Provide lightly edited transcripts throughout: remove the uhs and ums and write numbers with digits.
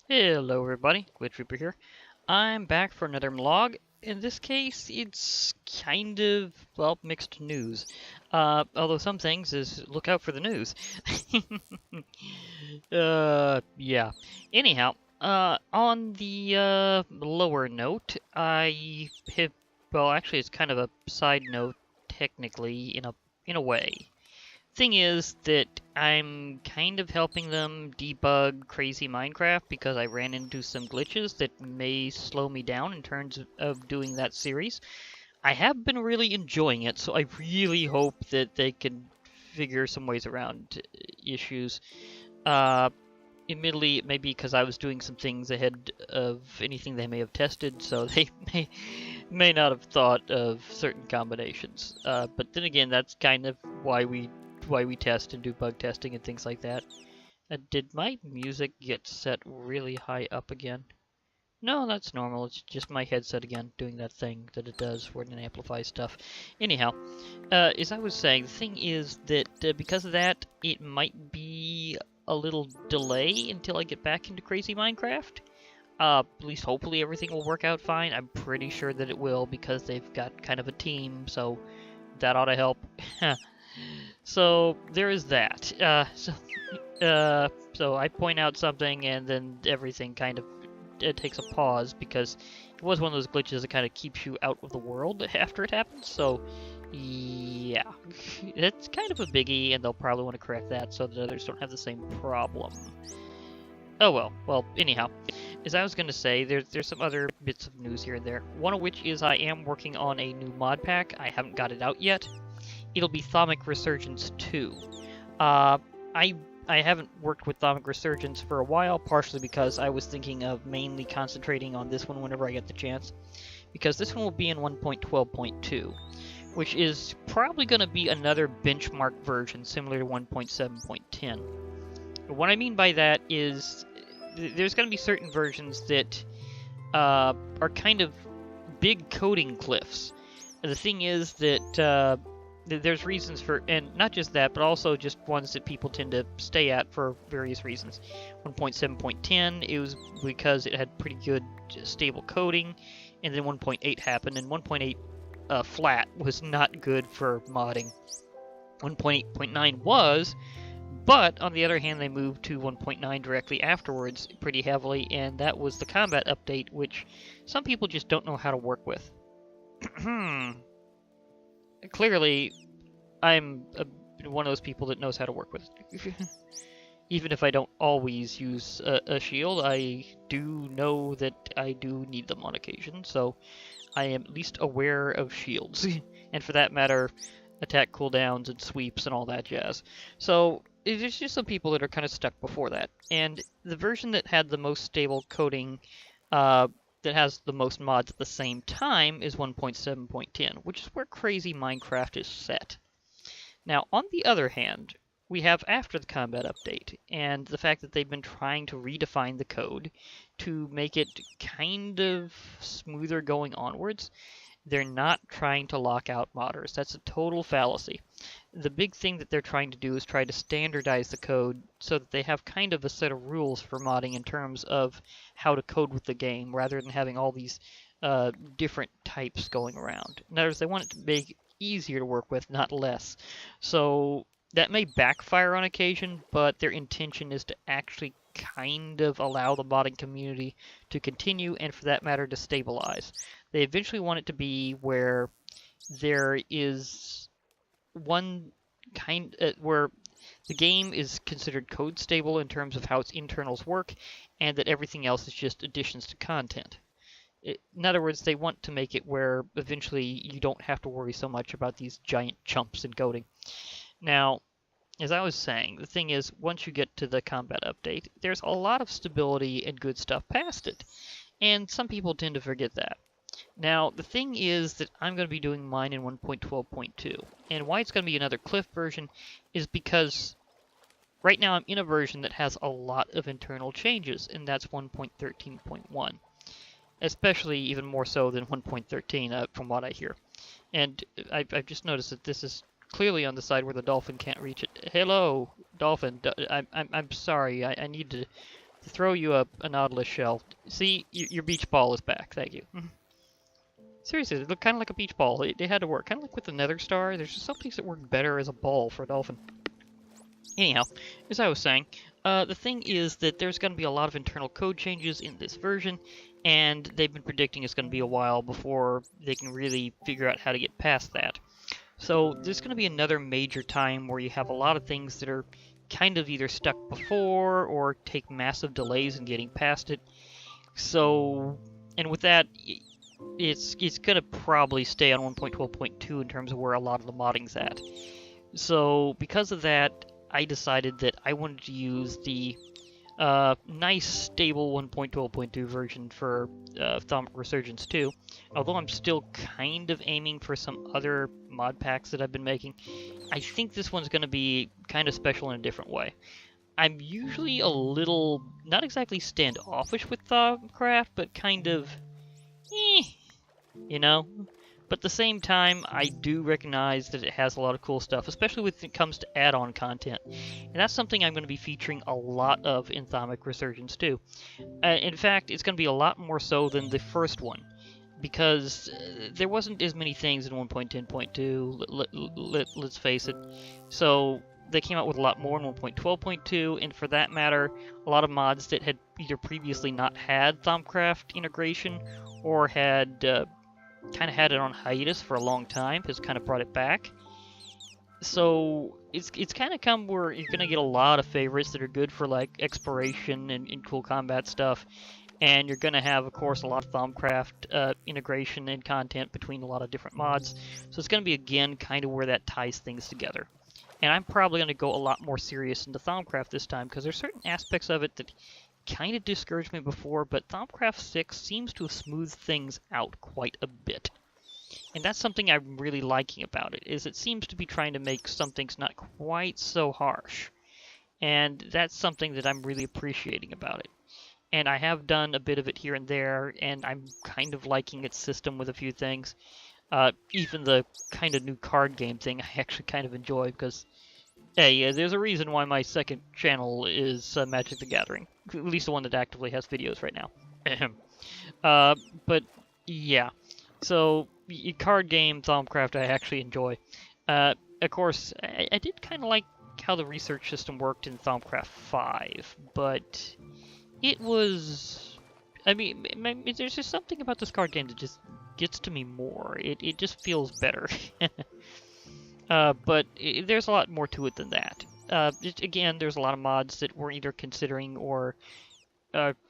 Hello everybody, Glitch Reaper here. I'm back for another vlog. In this case, it's kind of, well, mixed news. Although some things is look out for the news. Yeah. Anyhow, on the, lower note, I have, well, actually it's kind of a side note, technically, in a way. Thing is that I'm kind of helping them debug crazy Minecraft because I ran into some glitches that may slow me down in terms of doing that series. I have been really enjoying it, so I really hope that they can figure some ways around issues. Uh, Admittedly, it may be because I was doing some things ahead of anything they may have tested, so they may not have thought of certain combinations. But then again, that's kind of why we test and do bug testing and things like that. Did my music get set really high up again? No, that's normal. It's just my headset again doing that thing that it does where it amplifies stuff. Anyhow, as I was saying, the thing is that because of that, it might be a little delay until I get back into Crazy Minecraft. At least hopefully everything will work out fine. I'm pretty sure that it will because they've got kind of a team, so that ought to help. So there is that. So I point out something and then everything kind of it takes a pause because it was one of those glitches that kind of keeps you out of the world after it happens. So yeah, it's kind of a biggie, and they'll probably want to correct that so that others don't have the same problem. Oh well. Well, anyhow, as I was going to say, there's some other bits of news here and there. One of which is I am working on a new mod pack. I haven't got it out yet. It'll be Thaumic Resurgence 2. I haven't worked with Thaumic Resurgence for a while, partially because I was thinking of mainly concentrating on this one whenever I get the chance. Because this one will be in 1.12.2, which is probably going to be another benchmark version similar to 1.7.10. What I mean by that is there's going to be certain versions that are kind of big coding cliffs. The thing is that there's reasons for, and not just that, but also just ones that people tend to stay at for various reasons. 1.7.10, it was because it had pretty good stable coding, and then 1.8 happened, and 1.8 flat was not good for modding. 1.8.9 was, but on the other hand, they moved to 1.9 directly afterwards pretty heavily, and that was the combat update, which some people just don't know how to work with. Clearly, I'm one of those people that knows how to work with it. Even if I don't always use a shield, I do know that I do need them on occasion, so I am at least aware of shields. And for that matter, attack cooldowns and sweeps and all that jazz. So there's just some people that are kind of stuck before that. And the version that had the most stable coding that has the most mods at the same time is 1.7.10, which is where Crazy Minecraft is set. Now, on the other hand, we have after the combat update, and the fact that they've been trying to redefine the code to make it kind of smoother going onwards. They're not trying to lock out modders. That's a total fallacy. The big thing that they're trying to do is try to standardize the code so that they have kind of a set of rules for modding in terms of how to code with the game, rather than having all these different types going around. In other words, they want it to make it easier to work with, not less. So that may backfire on occasion, but their intention is to actually kind of allow the modding community to continue, and for that matter, to stabilize. They eventually want it to be where there is one kind where the game is considered code stable in terms of how its internals work, and that everything else is just additions to content. In other words, they want to make it where eventually you don't have to worry so much about these giant chumps in coding. Now, as I was saying, the thing is, once you get to the combat update, there's a lot of stability and good stuff past it. And some people tend to forget that. Now, the thing is that I'm going to be doing mine in 1.12.2. And why it's going to be another cliff version is because right now I'm in a version that has a lot of internal changes, and that's 1.13.1. Especially even more so than 1.13 from what I hear. And I've just noticed that this is clearly on the side where the dolphin can't reach it. Hello, dolphin. I'm sorry. I need to throw you a Nautilus shell. See, your beach ball is back. Thank you. Seriously, it looked kind of like a beach ball. It had to work. Kind of like with the Nether Star. There's just some things that work better as a ball for a dolphin. Anyhow, as I was saying, the thing is that there's going to be a lot of internal code changes in this version, and they've been predicting it's going to be a while before they can really figure out how to get past that. So there's going to be another major time where you have a lot of things that are kind of either stuck before or take massive delays in getting past it. So, and with that, it's going to probably stay on 1.12.2 in terms of where a lot of the modding's at. So because of that, I decided that I wanted to use the nice, stable 1.12.2 version for Thaumic Resurgence 2, although I'm still kind of aiming for some other mod packs that I've been making. I think this one's going to be kind of special in a different way. I'm usually a little, not exactly standoffish with Thaumcraft, but kind of, you know? But at the same time, I do recognize that it has a lot of cool stuff, especially when it comes to add-on content. And that's something I'm going to be featuring a lot of in Thaumic Resurgence 2. In fact, it's going to be a lot more so than the first one, because there wasn't as many things in 1.10.2, let's face it. So they came out with a lot more in 1.12.2, and for that matter, a lot of mods that had either previously not had Thaumcraft integration or had kind of had it on hiatus for a long time, has kind of brought it back. So it's kind of come where you're going to get a lot of favorites that are good for like exploration and cool combat stuff, and you're going to have, of course, a lot of Thaumcraft integration and content between a lot of different mods. So it's going to be, again, kind of where that ties things together. And I'm probably going to go a lot more serious into Thaumcraft this time, because there's certain aspects of it that kind of discouraged me before, but Thaumcraft 6 seems to have smoothed things out quite a bit. And that's something I'm really liking about it, is it seems to be trying to make some things not quite so harsh. And that's something that I'm really appreciating about it. And I have done a bit of it here and there, and I'm kind of liking its system with a few things. Even the kind of new card game thing I actually kind of enjoy, because hey, there's a reason why my second channel is Magic the Gathering. At least the one that actively has videos right now. But, yeah. So, card game, Thaumcraft, I actually enjoy. Of course, I did kind of like how the research system worked in Thaumcraft 5, but it was... I mean, there's just something about this card game that just gets to me more. It just feels better. But there's a lot more to it than that. Again, there's a lot of mods that we're either considering or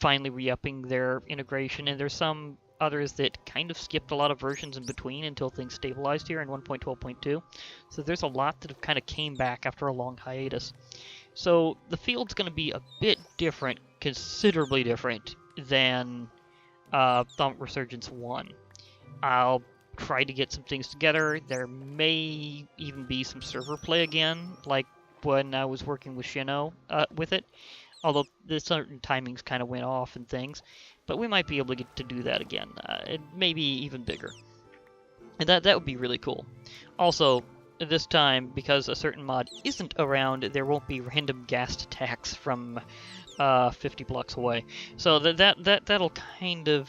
finally re-upping their integration, and there's some others that kind of skipped a lot of versions in between until things stabilized here in 1.12.2. So there's a lot that have kind of came back after a long hiatus. So the field's going to be a bit different, considerably different, than Thaumic Resurgence 1. I'll try to get some things together. There may even be some server play again, like when I was working with Shino with it, although the certain timings kind of went off and things, but we might be able to get to do that again. It may be even bigger, and that would be really cool. Also, this time, because a certain mod isn't around, there won't be random ghast attacks from 50 blocks away. So that'll kind of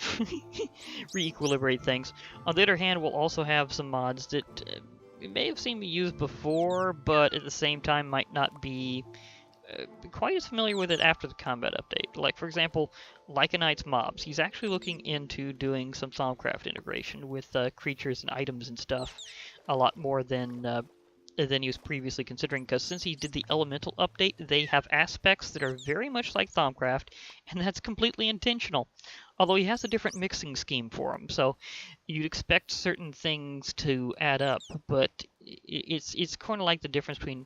re-equilibrate things. On the other hand, we'll also have some mods that you may have seen me use before, but at the same time might not be quite as familiar with it after the combat update. Like, for example, Lycanite's mobs. He's actually looking into doing some Thaumcraft integration with creatures and items and stuff a lot more than he was previously considering, because since he did the Elemental update, they have aspects that are very much like Thaumcraft, and that's completely intentional. Although he has a different mixing scheme for them, so you'd expect certain things to add up, but it's kind of like the difference between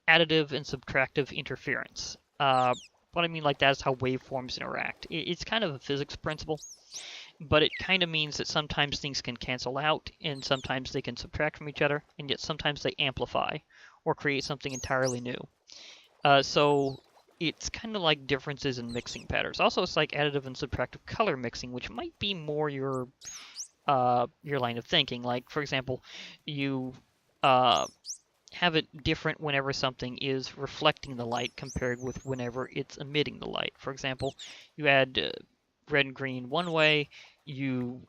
additive and subtractive interference. What I mean like that is how waveforms interact. It's kind of a physics principle, but it kind of means that sometimes things can cancel out, and sometimes they can subtract from each other, and yet sometimes they amplify, or create something entirely new. So it's kind of like differences in mixing patterns. Also, it's like additive and subtractive color mixing, which might be more your line of thinking. Like, for example, you have it different whenever something is reflecting the light compared with whenever it's emitting the light. For example, you add red and green one way, you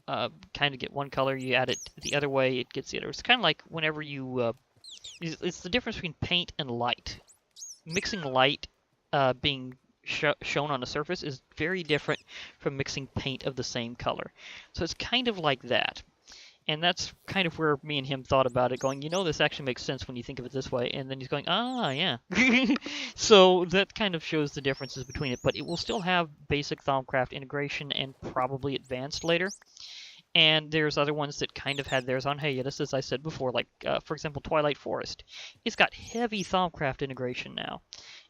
kind of get one color. You add it the other way, it gets the other. It's kind of like whenever you it's the difference between paint and light. Mixing light being shown on a surface is very different from mixing paint of the same color. So it's kind of like that. And that's kind of where me and him thought about it, going, this actually makes sense when you think of it this way. And then he's going, ah, yeah. So that kind of shows the differences between it. But it will still have basic Thaumcraft integration and probably advanced later. And there's other ones that kind of had theirs on hiatus, as I said before, like, for example, Twilight Forest. It's got heavy Thaumcraft integration now.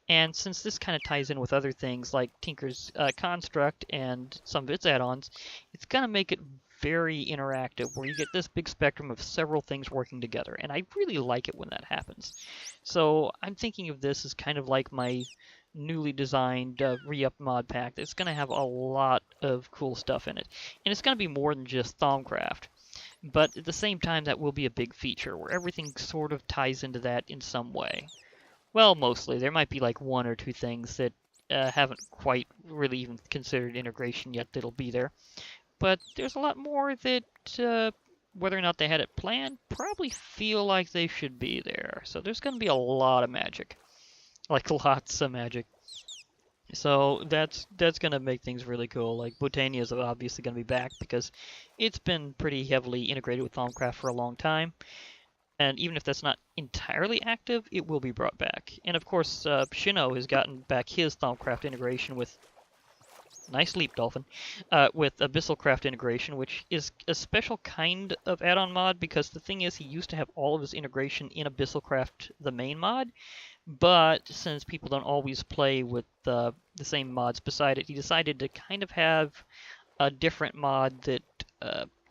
And since this kind of ties in with other things like Tinker's Construct and some of its add-ons, it's going to make it very interactive, where you get this big spectrum of several things working together. And I really like it when that happens. So I'm thinking of this as kind of like my newly designed re-up mod pack that's going to have a lot of cool stuff in it. And it's going to be more than just Thaumcraft. But at the same time, that will be a big feature, where everything sort of ties into that in some way. Well, mostly. There might be like one or two things that haven't quite really even considered integration yet that'll be there. But there's a lot more that, whether or not they had it planned, probably feel like they should be there. So there's going to be a lot of magic. Like, lots of magic. So that's going to make things really cool. Like, Botania is obviously going to be back because it's been pretty heavily integrated with Thaumcraft for a long time. And even if that's not entirely active, it will be brought back. And of course, Shino has gotten back his Thaumcraft integration with... Nice leap, Dolphin. With Abyssalcraft integration, which is a special kind of add-on mod, because the thing is, he used to have all of his integration in Abyssalcraft, the main mod, but since people don't always play with the same mods beside it, he decided to kind of have a different mod that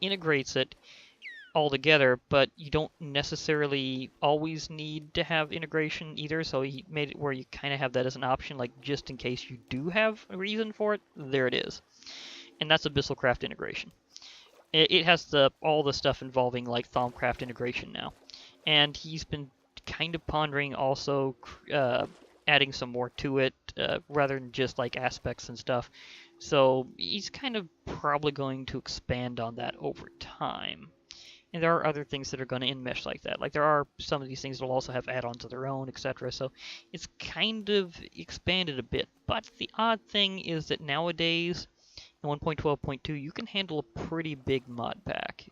integrates it all together, but you don't necessarily always need to have integration either, so he made it where you kind of have that as an option, like just in case you do have a reason for it, there it is. And that's Abyssalcraft integration. It has all the stuff involving like Thaumcraft integration now. And he's been kind of pondering also adding some more to it, rather than just like aspects and stuff. So he's kind of probably going to expand on that over time. And there are other things that are going to enmesh like that. Like, there are some of these things that will also have add-ons of their own, etc. So it's kind of expanded a bit. But the odd thing is that nowadays, in 1.12.2, you can handle a pretty big mod pack,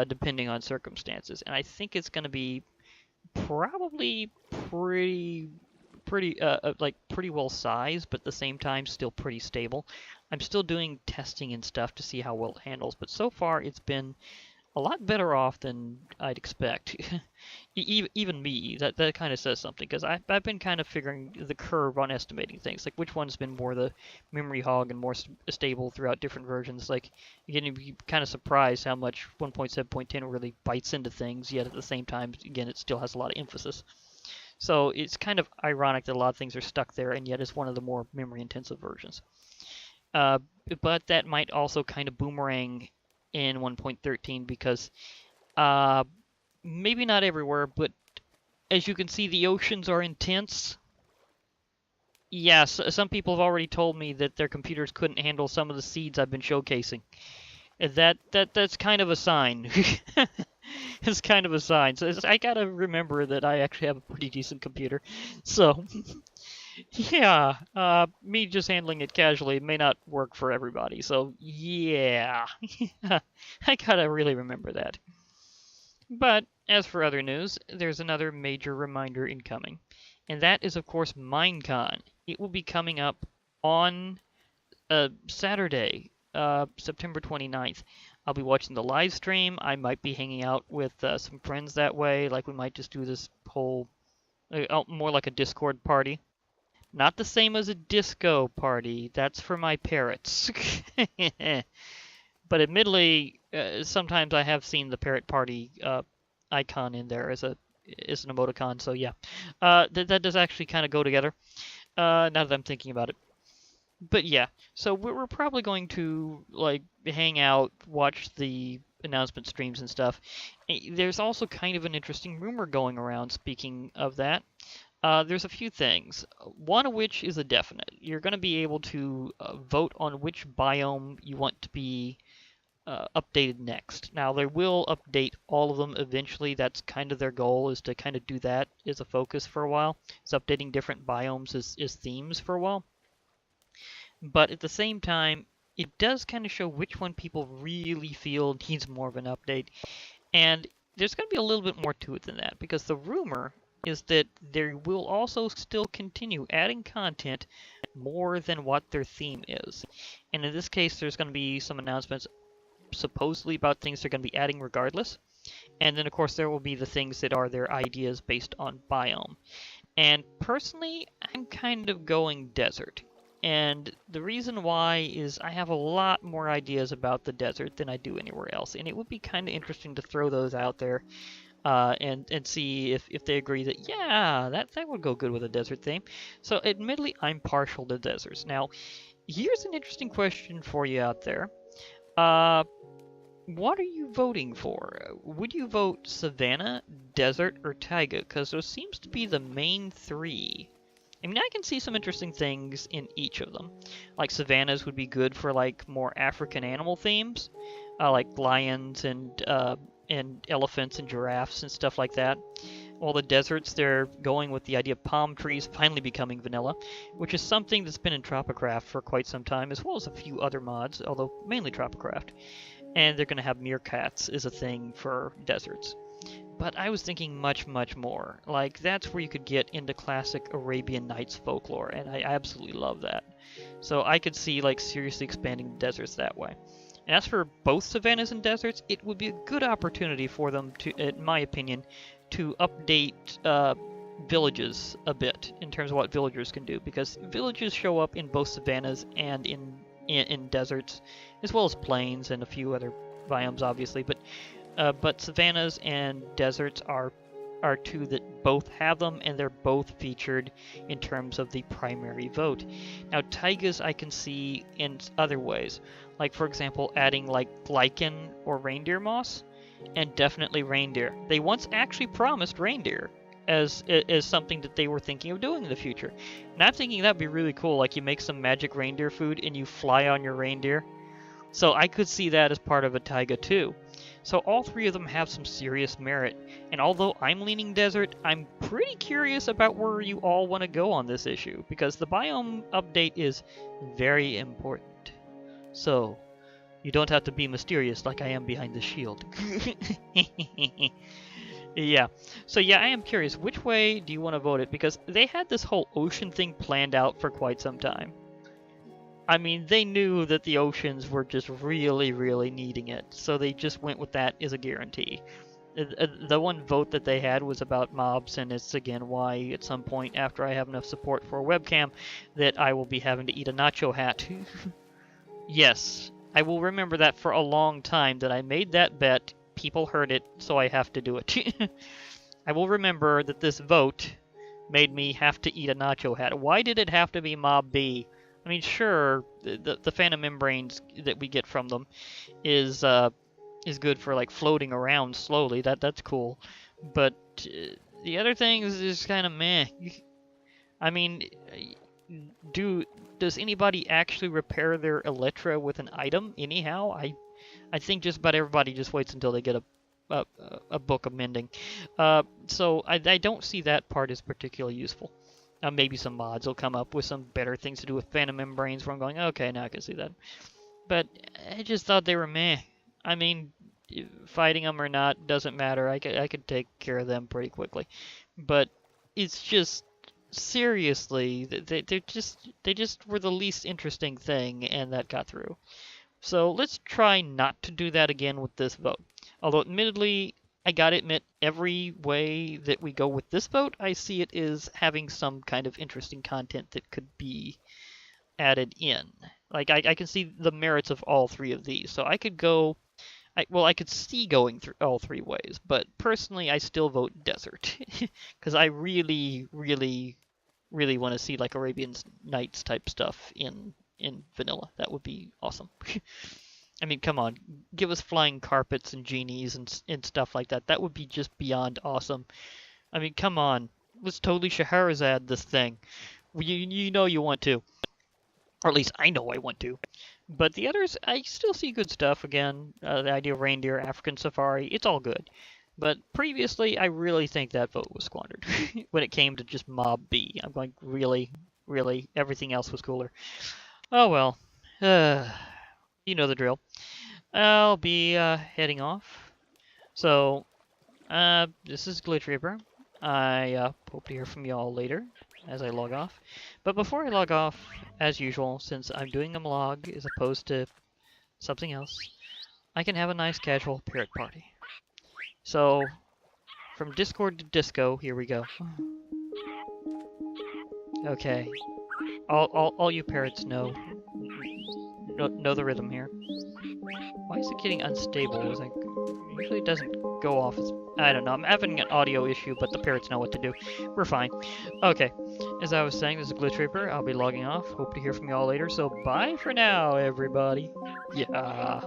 depending on circumstances. And I think it's going to be probably pretty well sized, but at the same time still pretty stable. I'm still doing testing and stuff to see how well it handles, but so far it's been a lot better off than I'd expect. Even me, that kind of says something, because I've been kind of figuring the curve on estimating things, like which one's been more the memory hog and more stable throughout different versions. Like, again, you'd be kind of surprised how much 1.7.10 really bites into things, yet at the same time, again, it still has a lot of emphasis. So it's kind of ironic that a lot of things are stuck there, and yet it's one of the more memory-intensive versions. But that might also kind of boomerang in 1.13 because maybe not everywhere, but as you can see, the oceans are intense. Yes, some people have already told me that their computers couldn't handle some of the seeds I've been showcasing. That's kind of a sign. It's kind of a sign. So I gotta remember that I actually have a pretty decent computer. So, yeah, me just handling it casually may not work for everybody. So, yeah, I gotta really remember that. But as for other news, there's another major reminder incoming, and that is, of course, Minecon. It will be coming up on Saturday, September 29th. I'll be watching the live stream. I might be hanging out with some friends that way. Like, we might just do this whole, more like a Discord party. Not the same as a disco party. That's for my parrots. But admittedly, sometimes I have seen the parrot party icon in there as an emoticon. So yeah, that does actually kind of go together. Now that I'm thinking about it. But yeah, so we're probably going to like hang out, watch the announcement streams and stuff. There's also kind of an interesting rumor going around, speaking of that. There's a few things, one of which is a definite. You're going to be able to vote on which biome you want to be updated next. Now, they will update all of them eventually. That's kind of their goal, is to kind of do that as a focus for a while. It's updating different biomes as themes for a while. But at the same time, it does kind of show which one people really feel needs more of an update. And there's going to be a little bit more to it than that, because the rumor is that they will also still continue adding content more than what their theme is. And in this case, there's going to be some announcements supposedly about things they're going to be adding regardless. And then, of course, there will be the things that are their ideas based on biome. And personally, I'm kind of going desert. And the reason why is I have a lot more ideas about the desert than I do anywhere else. And it would be kind of interesting to throw those out there and see if they agree that, yeah, that would go good with a desert theme. So admittedly, I'm partial to deserts. Now, here's an interesting question for you out there. What are you voting for? Would you vote savanna, desert, or taiga? Because those seems to be the main three. I mean, I can see some interesting things in each of them. Like savannas would be good for like more African animal themes, like lions and elephants and giraffes and stuff like that. While the deserts, they're going with the idea of palm trees finally becoming vanilla, which is something that's been in Tropicraft for quite some time, as well as a few other mods, although mainly Tropicraft. And they're going to have meerkats as a thing for deserts. But I was thinking much, much more. Like, that's where you could get into classic Arabian Nights folklore, and I absolutely love that. So I could see, like, seriously expanding deserts that way. And as for both savannas and deserts, it would be a good opportunity for them to, in my opinion, to update villages a bit in terms of what villagers can do, because villages show up in both savannas and in deserts, as well as plains and a few other biomes, obviously. But savannas and deserts are two that both have them, and they're both featured in terms of the primary vote. Now, taigas I can see in other ways, like for example, adding like lichen or reindeer moss, and definitely reindeer. They once actually promised reindeer as something that they were thinking of doing in the future. And I'm thinking that'd be really cool, like you make some magic reindeer food and you fly on your reindeer. So I could see that as part of a taiga too. So all three of them have some serious merit, and although I'm leaning desert, I'm pretty curious about where you all want to go on this issue, because the biome update is very important. So, you don't have to be mysterious like I am behind the shield. Yeah. So yeah, I am curious, which way do you want to vote it? Because they had this whole ocean thing planned out for quite some time. I mean, they knew that the oceans were just really, really needing it, so they just went with that as a guarantee. The one vote that they had was about mobs, and it's again why at some point after I have enough support for a webcam that I will be having to eat a nacho hat. Yes, I will remember that for a long time, that I made that bet, people heard it, so I have to do it. I will remember that this vote made me have to eat a nacho hat. Why did it have to be Mob B? I mean, sure, the phantom membranes that we get from them is good for like floating around slowly. That's cool, but the other things is kind of meh. I mean, does anybody actually repair their Elytra with an item anyhow? I think just about everybody just waits until they get a book of mending. So I don't see that part as particularly useful. Maybe some mods will come up with some better things to do with phantom membranes where I'm going, okay, now I can see that. But I just thought they were meh. I mean, fighting them or not doesn't matter. I could take care of them pretty quickly. But it's just, seriously, they just were the least interesting thing, and that got through. So let's try not to do that again with this vote. Although admittedly, I gotta admit, every way that we go with this vote, I see it as having some kind of interesting content that could be added in. Like, I can see the merits of all three of these. So I could go, I could see going through all three ways. But personally, I still vote desert. Because I really, really, really want to see, like, Arabian Nights type stuff in vanilla. That would be awesome. I mean, come on, give us flying carpets and genies and stuff like that. That would be just beyond awesome. I mean, come on, let's totally Scheherazade this thing. You know you want to, or at least I know I want to. But the others, I still see good stuff. Again, the idea of reindeer, African safari, it's all good. But previously, I really think that vote was squandered when it came to just Mob B. I'm going, really, really, everything else was cooler. Oh well, you know the drill. I'll be heading off. So, this is Glitch Reaper. I hope to hear from y'all later as I log off. But before I log off, as usual, since I'm doing a vlog as opposed to something else, I can have a nice casual parrot party. So, from Discord to Disco, here we go. Okay, all you parrots know the rhythm here. Why is it getting unstable? It usually doesn't go off as... I don't know, I'm having an audio issue, but the parrots know what to do. We're fine. Okay, as I was saying, this is Glitch Reaper. I'll be logging off. Hope to hear from you all later, so bye for now, everybody. Yeah.